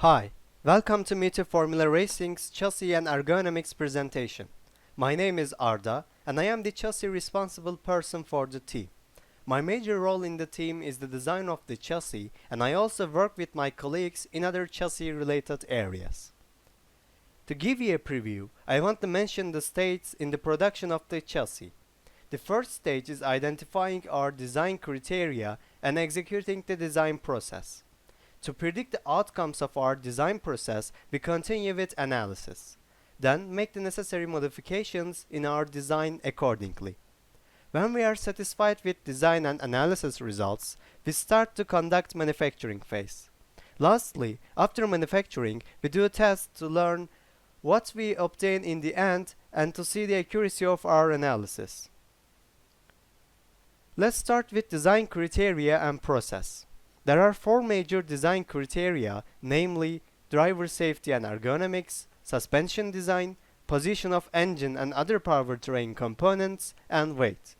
Hi, welcome to Meteor Formula Racing's chassis and ergonomics presentation. My name is Arda, and I am the chassis responsible person for the team. My major role in the team is the design of the chassis, and I also work with my colleagues in other chassis-related areas. To give you a preview, I want to mention the stages in the production of the chassis. The first stage is identifying our design criteria and executing the design process. To predict the outcomes of our design process, we continue with analysis. Then make the necessary modifications in our design accordingly. When we are satisfied with design and analysis results, we start to conduct manufacturing phase. Lastly, after manufacturing, we do tests to learn what we obtain in the end and to see the accuracy of our analysis. Let's start with design criteria and process. There are four major design criteria, namely driver safety and ergonomics, suspension design, position of engine and other powertrain components, and weight.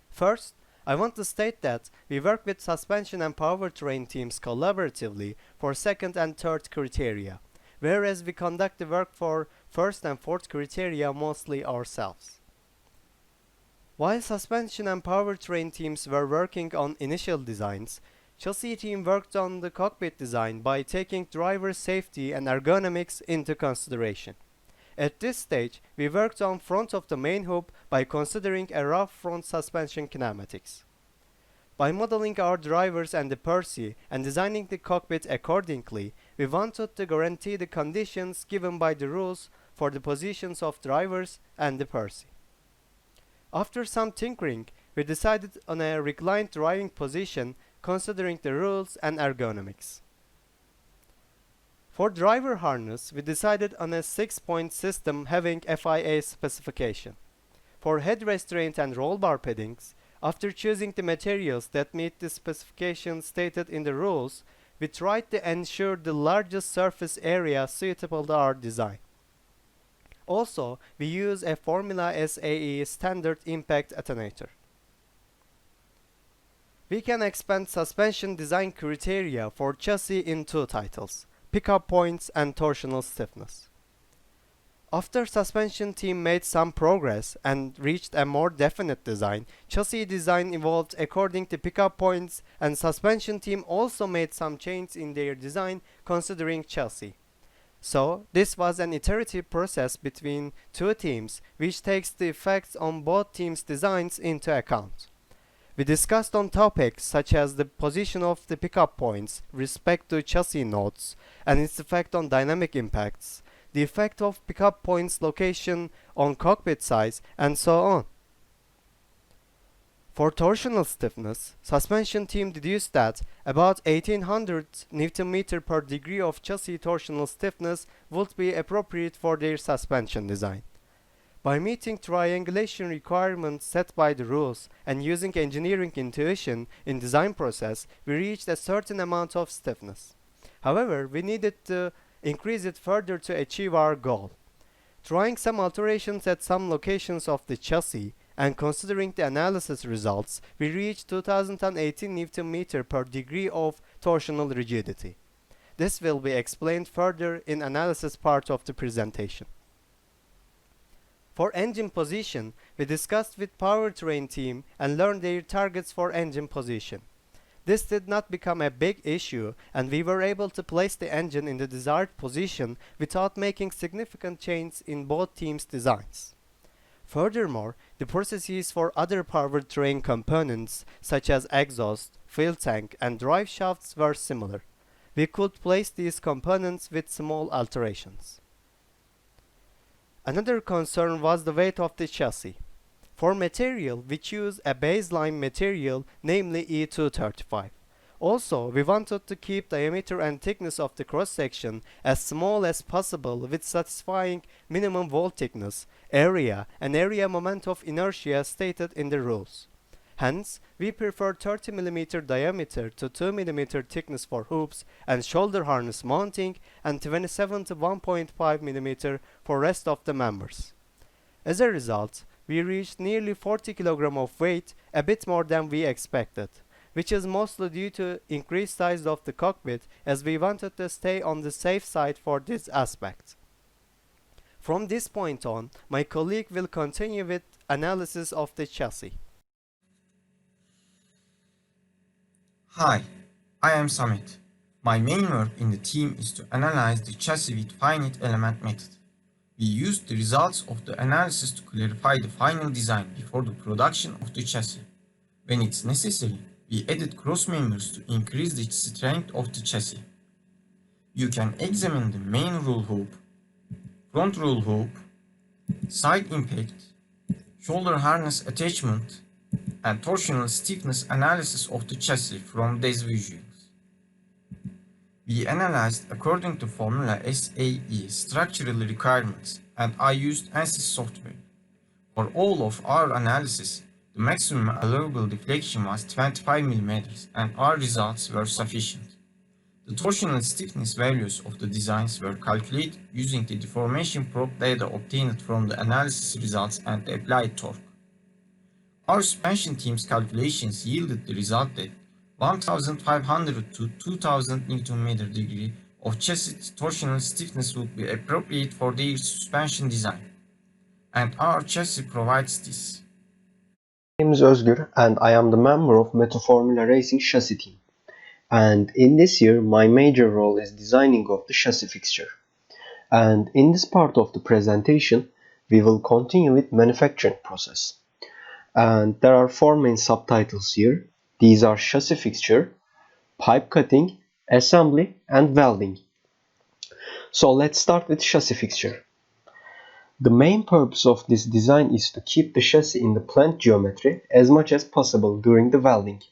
First, I want to state that we work with suspension and powertrain teams collaboratively for second and third criteria, whereas we conduct the work for first and fourth criteria mostly ourselves. While suspension and powertrain teams were working on initial designs, chassis team worked on the cockpit design by taking driver safety and ergonomics into consideration. At this stage, we worked on front of the main hub by considering a rough front suspension kinematics. By modeling our drivers and the Percy and designing the cockpit accordingly, we wanted to guarantee the conditions given by the rules for the positions of drivers and the Percy. After some tinkering, we decided on a reclined driving position considering the rules and ergonomics. For driver harness, we decided on a 6-point system having FIA specification. For head restraint and roll bar paddings, after choosing the materials that meet the specifications stated in the rules, we tried to ensure the largest surface area suitable to our design. Also, we use a Formula SAE standard impact attenuator. We can expand suspension design criteria for chassis in two titles, pickup points and torsional stiffness. After suspension team made some progress and reached a more definite design, chassis design evolved according to pickup points, and suspension team also made some changes in their design considering chassis. So, this was an iterative process between two teams which takes the effects on both teams' designs into account. We discussed on topics such as the position of the pickup points, respect to chassis nodes, and its effect on dynamic impacts, the effect of pickup points location on cockpit size, and so on. For torsional stiffness, suspension team deduced that about 1800 Nm per degree of chassis torsional stiffness would be appropriate for their suspension design. By meeting triangulation requirements set by the rules and using engineering intuition in design process, we reached a certain amount of stiffness. However, we needed to increase it further to achieve our goal. Trying some alterations at some locations of the chassis and considering the analysis results, we reached 2018 Nm per degree of torsional rigidity. This will be explained further in analysis part of the presentation. For engine position, we discussed with powertrain team and learned their targets for engine position. This did not become a big issue, and we were able to place the engine in the desired position without making significant changes in both teams' designs. Furthermore, the processes for other powertrain components such as exhaust, fuel tank, and drive shafts were similar. We could place these components with small alterations. Another concern was the weight of the chassis. For material, we choose a baseline material, namely E235. Also, we wanted to keep diameter and thickness of the cross-section as small as possible with satisfying minimum wall thickness, area, and area moment of inertia stated in the rules. Hence, we prefer 30 mm diameter to 2 mm thickness for hoops and shoulder harness mounting and 27 to 1.5 mm for rest of the members. As a result, we reached nearly 40 kg of weight, a bit more than we expected. which is mostly due to increased size of the cockpit, as we wanted to stay on the safe side for this aspect. From this point on, my colleague will continue with analysis of the chassis. Hi, I am Samit. My main work in the team is to analyze the chassis with finite element method. We used the results of the analysis to clarify the final design before the production of the chassis. When it's necessary, we added cross members to increase the strength of the chassis. You can examine the main roll hoop, front roll hoop, side impact, shoulder harness attachment, and torsional stiffness analysis of the chassis from these visuals. We analyzed according to formula SAE structural requirements, and I used ANSYS software. For all of our analysis, the maximum allowable deflection was 25 mm, and our results were sufficient. The torsional stiffness values of the designs were calculated using the deformation probe data obtained from the analysis results and the applied torque. Our suspension team's calculations yielded the result that 1500 to 2000 Nm degree of chassis torsional stiffness would be appropriate for their suspension design. And our chassis provides this. My name is Özgür and I am the member of Metaformula Racing chassis team. And in this year, my major role is designing of the chassis fixture. And in this part of the presentation, we will continue with manufacturing process. And there are four main subtitles here. These are chassis fixture, pipe cutting, assembly, and welding. So let's start with chassis fixture. The main purpose of this design is to keep the chassis in the planned geometry as much as possible during the welding.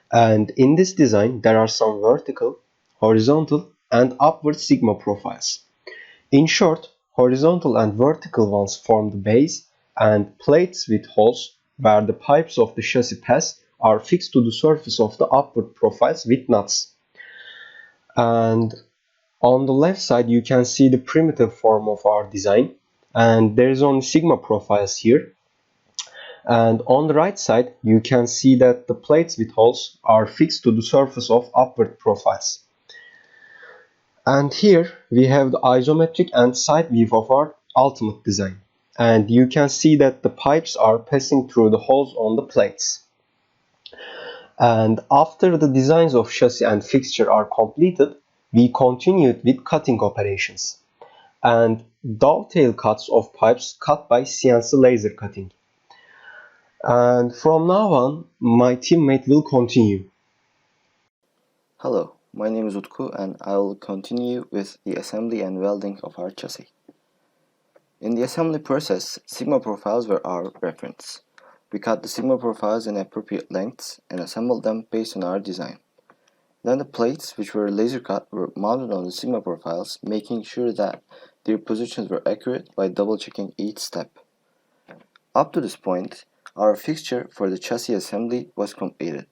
And in this design, there are some vertical, horizontal, and upward sigma profiles. In short, horizontal and vertical ones form the base, and plates with holes where the pipes of the chassis pass are fixed to the surface of the upward profiles with nuts. And on the left side, you can see the primitive form of our design, and there is only sigma profiles here. And on the right side, you can see that the plates with holes are fixed to the surface of upward profiles. And here we have the isometric and side view of our ultimate design. And you can see that the pipes are passing through the holes on the plates. And after the designs of chassis and fixture are completed, we continued with cutting operations and dovetail cuts of pipes cut by CNC laser cutting. And from now on, my teammate will continue. Hello, my name is Utku and I will continue with the assembly and welding of our chassis. In the assembly process, sigma profiles were our reference. We cut the sigma profiles in appropriate lengths and assembled them based on our design. Then the plates, which were laser cut, were mounted on the sigma profiles, making sure that their positions were accurate by double checking each step. Up to this point, our fixture for the chassis assembly was completed.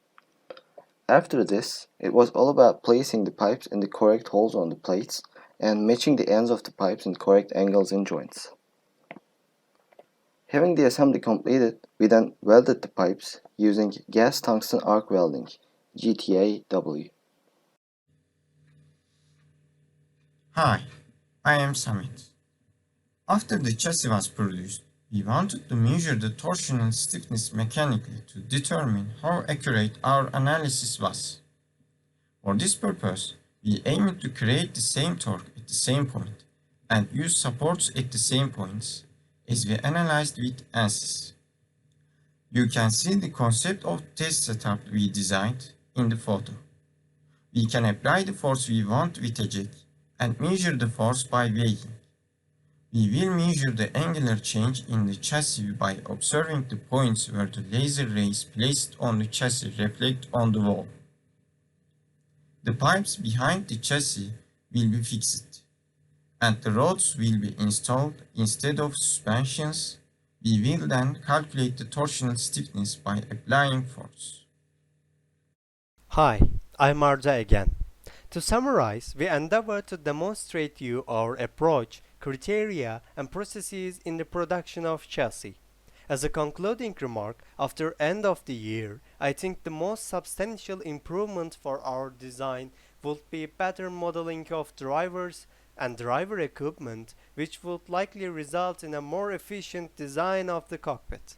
After this, it was all about placing the pipes in the correct holes on the plates and matching the ends of the pipes in correct angles and joints. Having the assembly completed, we then welded the pipes using gas tungsten arc welding, GTAW. Hi, I am Samit. After the chassis was produced, we wanted to measure the torsional stiffness mechanically to determine how accurate our analysis was. For this purpose, we aimed to create the same torque at the same point and use supports at the same points as we analyzed with ANSYS. You can see the concept of test setup we designed in the photo. We can apply the force we want with a jet and measure the force by weighing. We will measure the angular change in the chassis by observing the points where the laser rays placed on the chassis reflect on the wall. The pipes behind the chassis will be fixed, and the rods will be installed instead of suspensions. We will then calculate the torsional stiffness by applying force. Hi, I'm Arda again. To summarize, we endeavor to demonstrate you our approach, criteria, and processes in the production of chassis. As a concluding remark, after end of the year, I think the most substantial improvement for our design would be better modeling of drivers and driver equipment, which would likely result in a more efficient design of the cockpit.